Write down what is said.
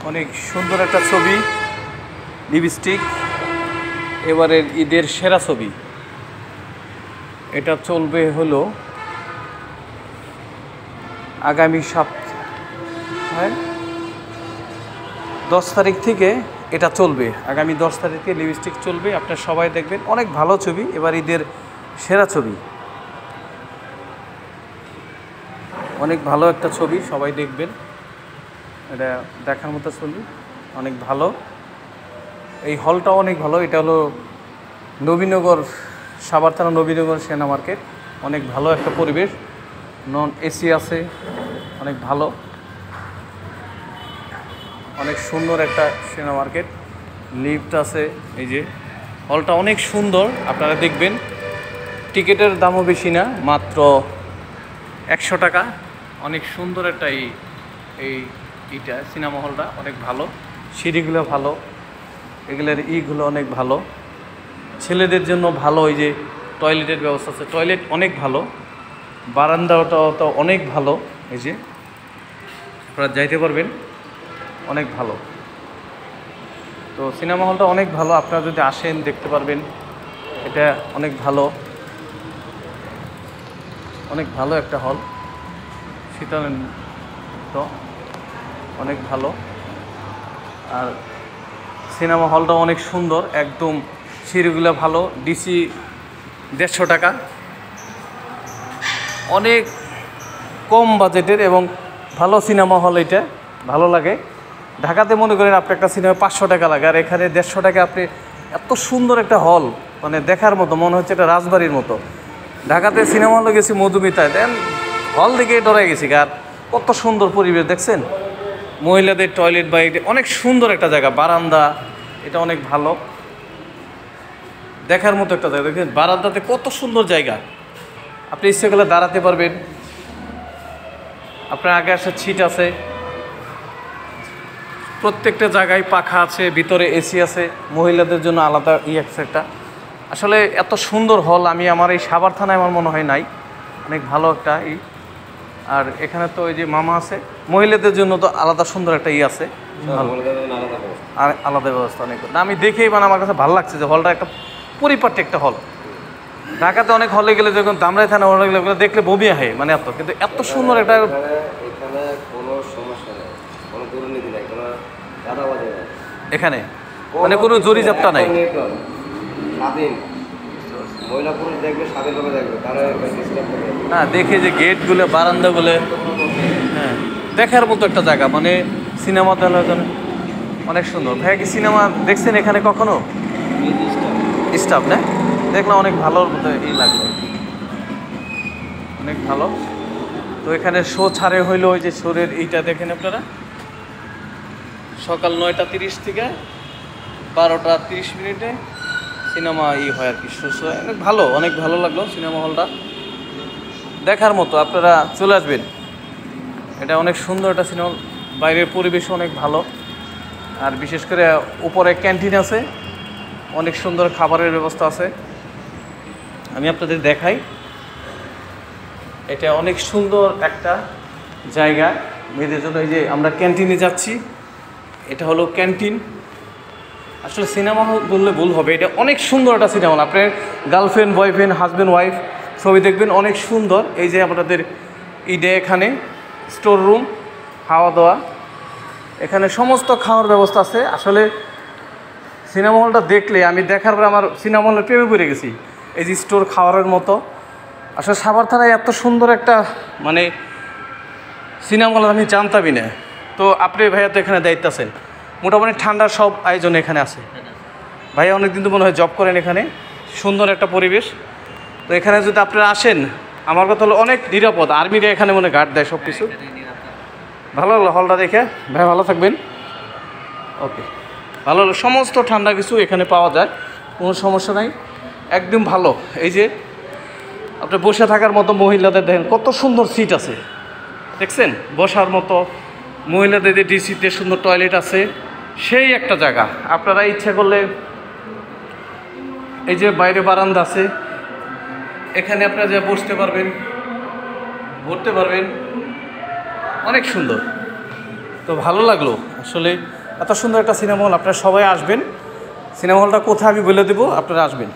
অনেক সুন্দর একটা ছবি, লিপস্টিক, এবারের ঈদের সেরা ছবি। এটা চলবে হলো আগামী সপ্তাহে 10 তারিখ থেকে এটা চলবে। আগামী 10 তারিখে লিপস্টিক চলবে, আপনারা সবাই দেখবেন। অনেক ভালো ছবি, এবার ঈদের সেরা ছবি, অনেক ভালো একটা ছবি, সবাই দেখবেন। এটা দেখার মতো ছবি, অনেক ভালো। এই হলটাও অনেক ভালো। এটা হলো নবীনগর, সাভার থানা নবীনগর সেনা মার্কেট। অনেক ভালো একটা পরিবেশ, নন এসি আছে, অনেক ভালো, অনেক সুন্দর একটা সিনেমা মার্কেট। লিফট আছে, এই যে হলটা অনেক সুন্দর, আপনারা দেখবেন। টিকিটের দামও বেশি না, মাত্র 100 টাকা। অনেক সুন্দর একটা এইটা সিনেমা হলটা অনেক ভালো, সিঁড়িগুলো ভালো, এগুলোর ইগুলো অনেক ভালো। ছেলেদের জন্য ভালো, ওই যে টয়লেটের ব্যবস্থা আছে, টয়লেট অনেক ভালো। বারান্দাটাও তো অনেক ভালো, এই যে আপনারা যাইতে পারবেন, অনেক ভালো। তো সিনেমা হলটা অনেক ভালো, আপনারা যদি আসেন দেখতে পারবেন। এটা অনেক ভালো, অনেক ভালো একটা হল, শীতল তো অনেক ভালো। আর সিনেমা হলটা অনেক সুন্দর, একদম সিঁড়িগুলো ভালো। ডিসি 150 টাকা, অনেক কম বাজেটের এবং ভালো সিনেমা হল। এটা ভালো লাগে। ঢাকাতে মনে করেন আপনি একটা সিনেমা 500 টাকা লাগে, আর এখানে 150 টাকা আপনি এত সুন্দর একটা হল, মানে দেখার মতো, মনে হচ্ছে একটা রাজবাড়ির মতো। ঢাকাতে সিনেমা হলে গেছি মধুমিতায়, দেন হল দেখে ডরাই গেছি। আর কত সুন্দর পরিবেশ দেখছেন, মহিলাদের টয়লেট বা এটা অনেক সুন্দর একটা জায়গা। বারান্দা এটা অনেক ভালো, দেখার মতো একটা জায়গা। দেখেন বারান্দাতে কত সুন্দর জায়গা, আপনি ইচ্ছে করলে দাঁড়াতে পারবেন। আপনার আগে আসা ছিট আছে, প্রত্যেকটা জায়গায় পাখা আছে, ভিতরে এসি আছে, মহিলাদের জন্য আলাদা আছে একটা। আসলে এত সুন্দর হল আমি আমার এই সাভার থানায় আমার মনে হয় নাই। অনেক ভালো একটা আর এখানে তো ওই যে মামা আছে, মহিলাদের জন্য তো আলাদা সুন্দর একটা আছে, আর আলাদা ব্যবস্থা অনেক। না আমি দেখেই মানে আমার কাছে ভালো লাগছে যে হলটা একটা পরিপাটি একটা হল। ঢাকাতে অনেক হলে গেলে যখন দামরাই থানা হলে গেলে দেখলে বমি হয়, মানে এত, কিন্তু এত সুন্দর একটা কোনো সমস্যা নেই, কোনো দুর্নীতি নেই, কোনো দাদাবাজি নেই এখানে, মানে কোনো জরি জাপটা নাই। স্বাধীন মহিলা পুরুষ দেখবে, স্বাধীনভাবে দেখবে, তারা না দেখে যে গেটগুলো, বারান্দাগুলো, হ্যাঁ দেখার মতো একটা জায়গা, মানে সিনেমা দেখার জন্য অনেক সুন্দর। ভাইয়া কি সিনেমা দেখছেন এখানে কখনো? স্টাফ না দেখলাম, অনেক ভালোর মতো লাগলো, অনেক ভালো। তো এখানে শো ছাড়ে হইলো, ওই যে শোরের এইটা দেখেন আপনারা, সকাল 9টা 30 থেকে 12টা 30 সিনেমা হয় আর কি, শো অনেক ভালো, অনেক ভালো লাগলো সিনেমা হলটা, দেখার মতো। আপনারা চলে আসবেন, এটা অনেক সুন্দর একটা সিনেমা। বাইরের পরিবেশ অনেক ভালো, আর বিশেষ করে উপরে ক্যান্টিন আছে, অনেক সুন্দর খাবারের ব্যবস্থা আছে। আমি আপনাদের দেখাই, এটা অনেক সুন্দর একটা জায়গা মেয়েদের জন্য। এই যে আমরা ক্যান্টিনে যাচ্ছি, এটা হলো ক্যান্টিন। আসলে সিনেমা হল বললে ভুল হবে, এটা অনেক সুন্দর একটা সিনেমা হল। আপনার গার্লফ্রেন্ড, বয়ফ্রেন্ড, হাজব্যান্ড, ওয়াইফ ছবি দেখবেন, অনেক সুন্দর। এই যে আপনাদের ঈদে এখানে স্টোর রুম, খাওয়া দাওয়া, এখানে সমস্ত খাওয়ার ব্যবস্থা আছে। আসলে সিনেমা হলটা দেখলে, আমি দেখার পরে আমার সিনেমা হলের প্রেমে পড়ে গেছি। এই যে স্টোর, খাওয়ারের মতো। আসলে সাভার থানায় এত সুন্দর একটা মানে সিনেমা হল আমি জানতামই না। তো আপনি ভাইয়া তো এখানে দায়িত্ব আছেন, মোটামুটি ঠান্ডার সব আয়োজন এখানে আছে। ভাইয়া অনেকদিন তো মনে হয় জব করেন এখানে, সুন্দর একটা পরিবেশ। তো এখানে যদি আপনারা আসেন, আমার কথা হলো অনেক নিরাপদ, আর্মিরা এখানে মনে গার্ড দেয় সব কিছু। ভালো লাগলো হলটা দেখে, ভাই ভালো থাকবেন। ওকে, ভালো হলো, সমস্ত ঠান্ডা কিছু এখানে পাওয়া যায়, কোনো সমস্যা নাই, একদম ভালো। এই যে আপনি বসে থাকার মতো, মহিলাদের দেখেন কত সুন্দর সিট আছে, দেখছেন বসার মতো। মহিলাদের ডিসিতে সুন্দর টয়লেট আছে, সেই একটা জায়গা। আপনারা ইচ্ছা করলে এই যে বাইরে বারান্দা আছে, এখানে আপনারা যা বসতে পারবেন, ঘুরতে পারবেন, অনেক সুন্দর। তো তো ভালো লাগলো আসলে, এত সুন্দর একটা সিনেমা হল, আপনারা সবাই আসবেন। সিনেমা হলটা কোথায় আমি বলে দেবো, আপনারা আসবেন।